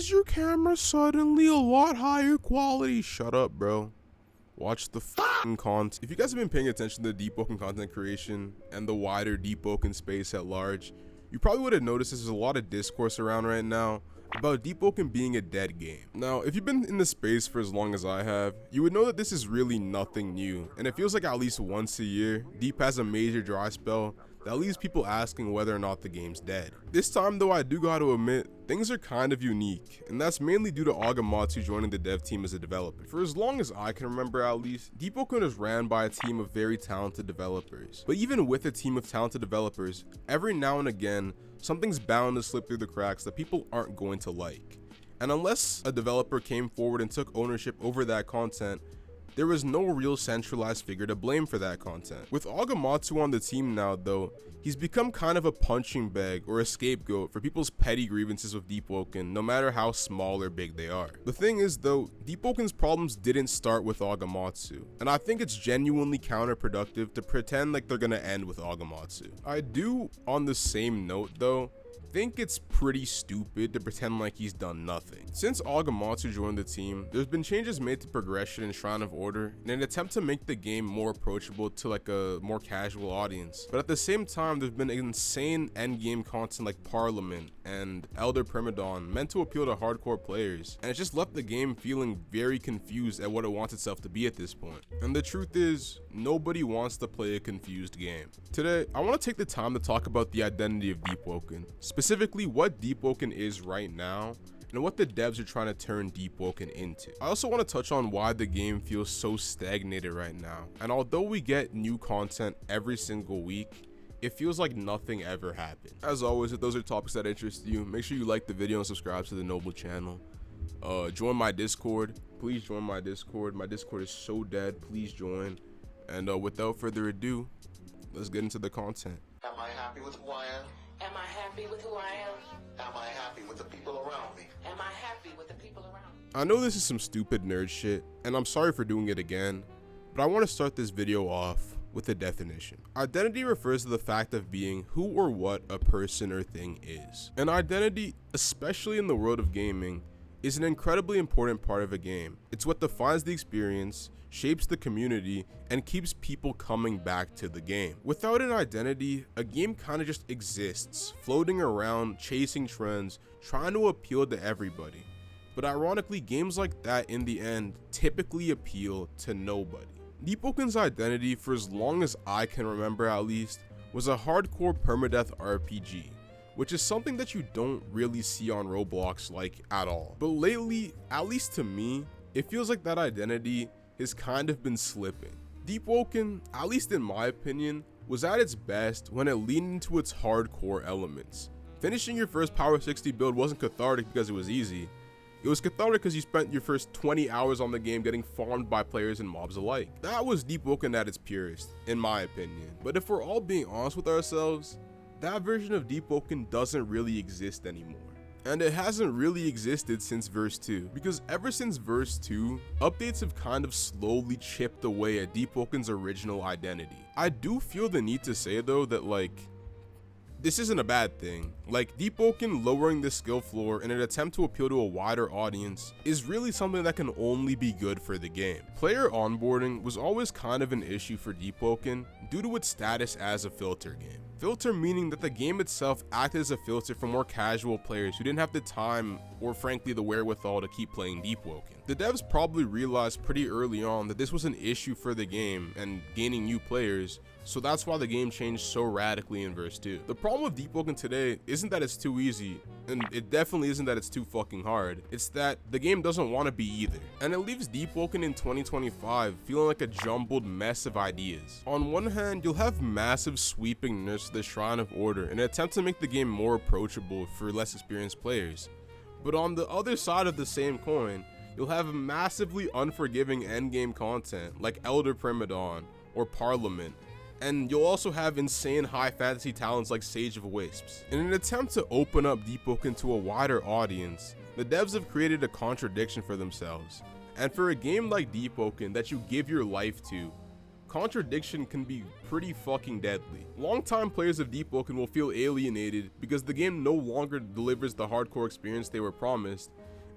is your camera suddenly a lot higher quality? Shut up, bro. Watch the f***ing content. If you guys have been paying attention to Deepwoken content creation and the wider Deepwoken space at large, you probably would have noticed there's a lot of discourse around right now about Deepwoken being a dead game. Now, if you've been in the space for as long as I have, you would know that this is really nothing new, and it feels like at least once a year, Deep has a major dry spell that leaves people asking whether or not the game's dead. This time though, I do gotta admit, things are kind of unique, and that's mainly due to Agamatsu joining the dev team as a developer. For as long as I can remember at least, Deepwoken is ran by a team of very talented developers. But even with a team of talented developers, every now and again, something's bound to slip through the cracks that people aren't going to like. And unless a developer came forward and took ownership over that content, there was no real centralized figure to blame for that content. With Agamatsu on the team now though, he's become kind of a punching bag or a scapegoat for people's petty grievances with Deepwoken, no matter how small or big they are. The thing is though, Deepwoken's problems didn't start with Agamatsu, and I think it's genuinely counterproductive to pretend like they're gonna end with Agamatsu. I do, on the same note though, think it's pretty stupid to pretend like he's done nothing. Since Agamatsu joined the team, there's been changes made to progression and Shrine of Order in an attempt to make the game more approachable to like a more casual audience. But at the same time, there's been insane endgame content like Parliament and Elder Primadon meant to appeal to hardcore players, and it just left the game feeling very confused at what it wants itself to be at this point. And the truth is, nobody wants to play a confused game. Today, I want to take the time to talk about the identity of Deepwoken, specifically what Deepwoken is right now and what the devs are trying to turn Deepwoken into. I also want to touch on why the game feels so stagnated right now, and although we get new content every single week, it feels like nothing ever happened. As always, if those are topics that interest you, make sure you like the video and subscribe to the noble channel. Join my Discord. Please join my Discord. My Discord is so dead. Please join. And without further ado, let's get into the content. Am I happy with who I am? Am I happy with who I am? Am I happy with the people around me? Am I happy with the people around me? I know this is some stupid nerd shit, and I'm sorry for doing it again, but I want to start this video off with a definition. Identity refers to the fact of being who or what a person or thing is. An identity, especially in the world of gaming, is an incredibly important part of a game. It's what defines the experience, shapes the community, and keeps people coming back to the game. Without an identity, a game kind of just exists, floating around, chasing trends, trying to appeal to everybody. But ironically, games like that in the end typically appeal to nobody. Deepwoken's identity, for as long as I can remember at least, was a hardcore permadeath RPG, which is something that you don't really see on Roblox like at all. But lately, at least to me, it feels like that identity has kind of been slipping. Deepwoken, at least in my opinion, was at its best when it leaned into its hardcore elements. Finishing your first Power 60 build wasn't cathartic because it was easy. It was cathartic because you spent your first 20 hours on the game getting farmed by players and mobs alike. That was Deepwoken at its purest, in my opinion. But if we're all being honest with ourselves, that version of Deepwoken doesn't really exist anymore. And it hasn't really existed since verse 2, because ever since verse 2, updates have kind of slowly chipped away at Deepwoken's original identity. I do feel the need to say though that this isn't a bad thing. Deepwoken lowering the skill floor in an attempt to appeal to a wider audience is really something that can only be good for the game. Player onboarding was always kind of an issue for Deepwoken due to its status as a filter game. Filter meaning that the game itself acted as a filter for more casual players who didn't have the time or frankly the wherewithal to keep playing Deepwoken. The devs probably realized pretty early on that this was an issue for the game and gaining new players, so that's why the game changed so radically in verse 2. The problem with Deepwoken today isn't that it's too easy, and it definitely isn't that it's too fucking hard. It's that the game doesn't want to be either. And it leaves Deepwoken in 2025 feeling like a jumbled mess of ideas. On one hand, you'll have massive sweeping nerfs to the Shrine of Order in an attempt to make the game more approachable for less experienced players. But on the other side of the same coin, you'll have massively unforgiving endgame content like Elder Primadon or Parliament, and you'll also have insane high fantasy talents like Sage of Wisps. In an attempt to open up Deepwoken to a wider audience, the devs have created a contradiction for themselves. And for a game like Deepwoken that you give your life to, contradiction can be pretty fucking deadly. Longtime players of Deepwoken will feel alienated because the game no longer delivers the hardcore experience they were promised,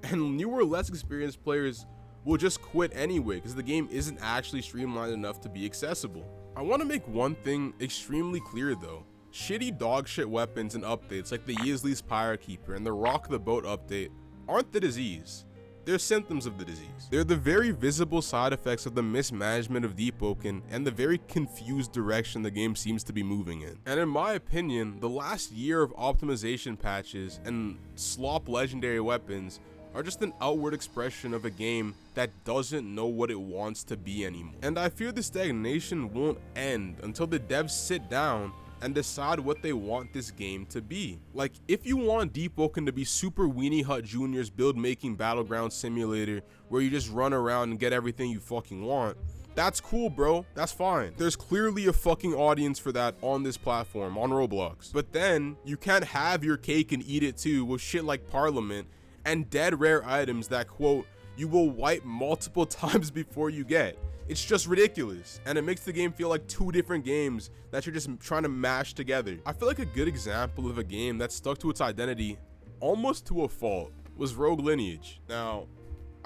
And newer, less experienced players will just quit anyway because the game isn't actually streamlined enough to be accessible. I want to make one thing extremely clear though. Shitty dogshit weapons and updates like the Yeasley's Pirate Keeper and the Rock the Boat update aren't the disease. They're symptoms of the disease. They're the very visible side effects of the mismanagement of Deepwoken and the very confused direction the game seems to be moving in. And in my opinion, the last year of optimization patches and slop legendary weapons are just an outward expression of a game that doesn't know what it wants to be anymore. And I fear the stagnation won't end until the devs sit down and decide what they want this game to be. Like, if you want Deepwoken to be Super Weenie Hut Jr.'s build-making battleground simulator where you just run around and get everything you fucking want, that's cool, bro. That's fine. There's clearly a fucking audience for that on this platform, on Roblox. But then, you can't have your cake and eat it too with shit like Parliament and dead rare items that, quote, you will wipe multiple times before you get. It's just ridiculous, and it makes the game feel like two different games that you're just trying to mash together. I feel like a good example of a game that stuck to its identity almost to a fault was Rogue Lineage. Now,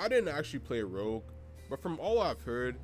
I didn't actually play Rogue, but from all I've heard,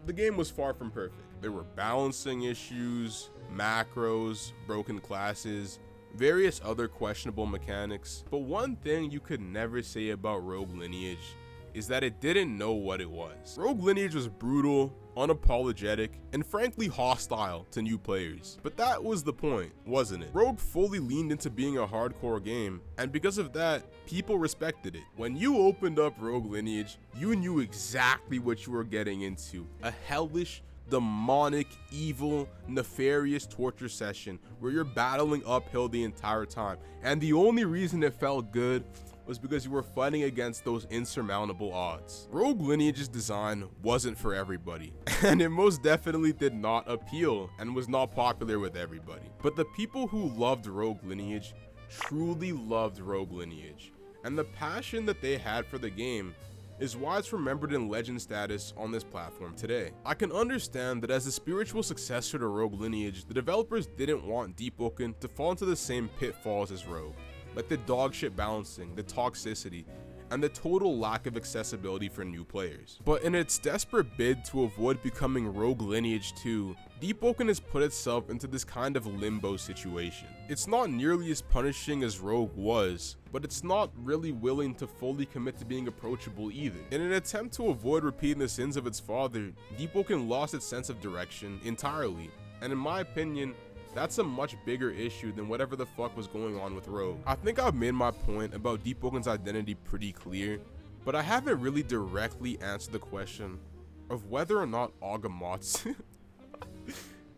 the game was far from perfect. There were balancing issues, macros, broken classes, various other questionable mechanics, but one thing you could never say about Rogue Lineage is that it didn't know what it was. Rogue Lineage was brutal, unapologetic, and frankly hostile to new players. But that was the point, wasn't it? Rogue fully leaned into being a hardcore game, and because of that, people respected it. When you opened up Rogue Lineage, you knew exactly what you were getting into. A hellish, demonic, evil, nefarious torture session where you're battling uphill the entire time. And the only reason it felt good was because you were fighting against those insurmountable odds. Rogue Lineage's design wasn't for everybody, and it most definitely did not appeal and was not popular with everybody. But the people who loved Rogue Lineage truly loved Rogue Lineage, and the passion that they had for the game is why it's remembered in legend status on this platform today. I can understand that as a spiritual successor to Rogue Lineage, the developers didn't want Deepwoken to fall into the same pitfalls as Rogue, like the dogshit balancing, the toxicity, and the total lack of accessibility for new players. But in its desperate bid to avoid becoming Rogue Lineage 2, Deepwoken has put itself into this kind of limbo situation. It's not nearly as punishing as Rogue was, but it's not really willing to fully commit to being approachable either. In an attempt to avoid repeating the sins of its father, Deepwoken lost its sense of direction entirely, and in my opinion, that's a much bigger issue than whatever the fuck was going on with Rogue. I think I've made my point about Deepwoken's identity pretty clear, but I haven't really directly answered the question of whether or not Agamatsu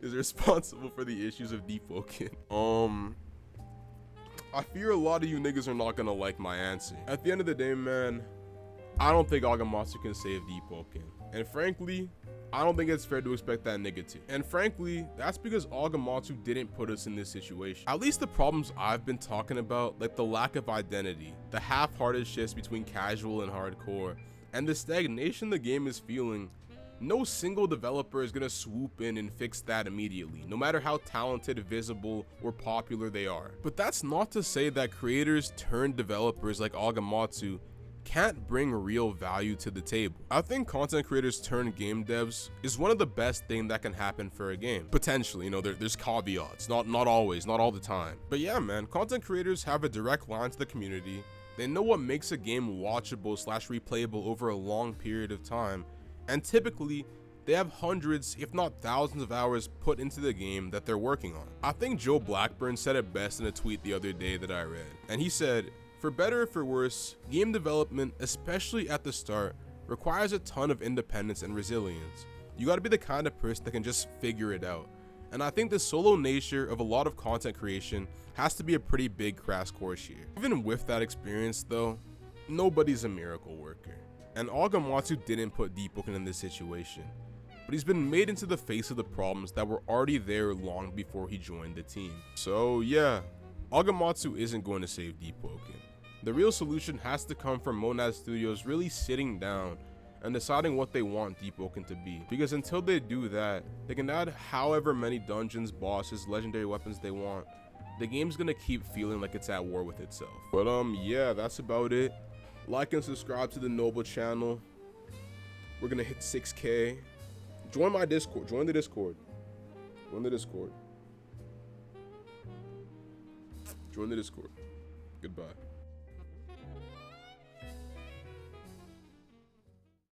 is responsible for the issues of Deepwoken. I fear a lot of you niggas are not gonna like my answer. At the end of the day, man, I don't think Agamatsu can save Deepwoken. And frankly, I don't think it's fair to expect that nigga to. And frankly, that's because Agamatsu didn't put us in this situation. At least the problems I've been talking about, like the lack of identity, the half-hearted shifts between casual and hardcore, and the stagnation the game is feeling, no single developer is gonna swoop in and fix that immediately, no matter how talented, visible, or popular they are. But that's not to say that creators turned developers like Agamatsu can't bring real value to the table. I think content creators turn game devs is one of the best things that can happen for a game. Potentially, you know, there's caveats, not always, not all the time. But yeah, man, content creators have a direct line to the community. They know what makes a game watchable / replayable over a long period of time, and typically they have hundreds, if not thousands of hours put into the game that they're working on. I think Joe Blackburn said it best in a tweet the other day that I read, and he said, "For better or for worse, game development, especially at the start, requires a ton of independence and resilience. You gotta be the kind of person that can just figure it out. And I think the solo nature of a lot of content creation has to be a pretty big crash course here. Even with that experience though, nobody's a miracle worker. And Agamatsu didn't put Deepwoken in this situation, but he's been made into the face of the problems that were already there long before he joined the team. So yeah, Agamatsu isn't going to save Deepwoken. The real solution has to come from Monad Studios really sitting down and deciding what they want Deepwoken to be. Because until they do that, they can add however many dungeons, bosses, legendary weapons they want. The game's gonna keep feeling like it's at war with itself. But yeah, that's about it. Like and subscribe to the Noble channel. We're gonna hit 6K. Join my Discord. Join the Discord. Join the Discord. Join the Discord. Goodbye.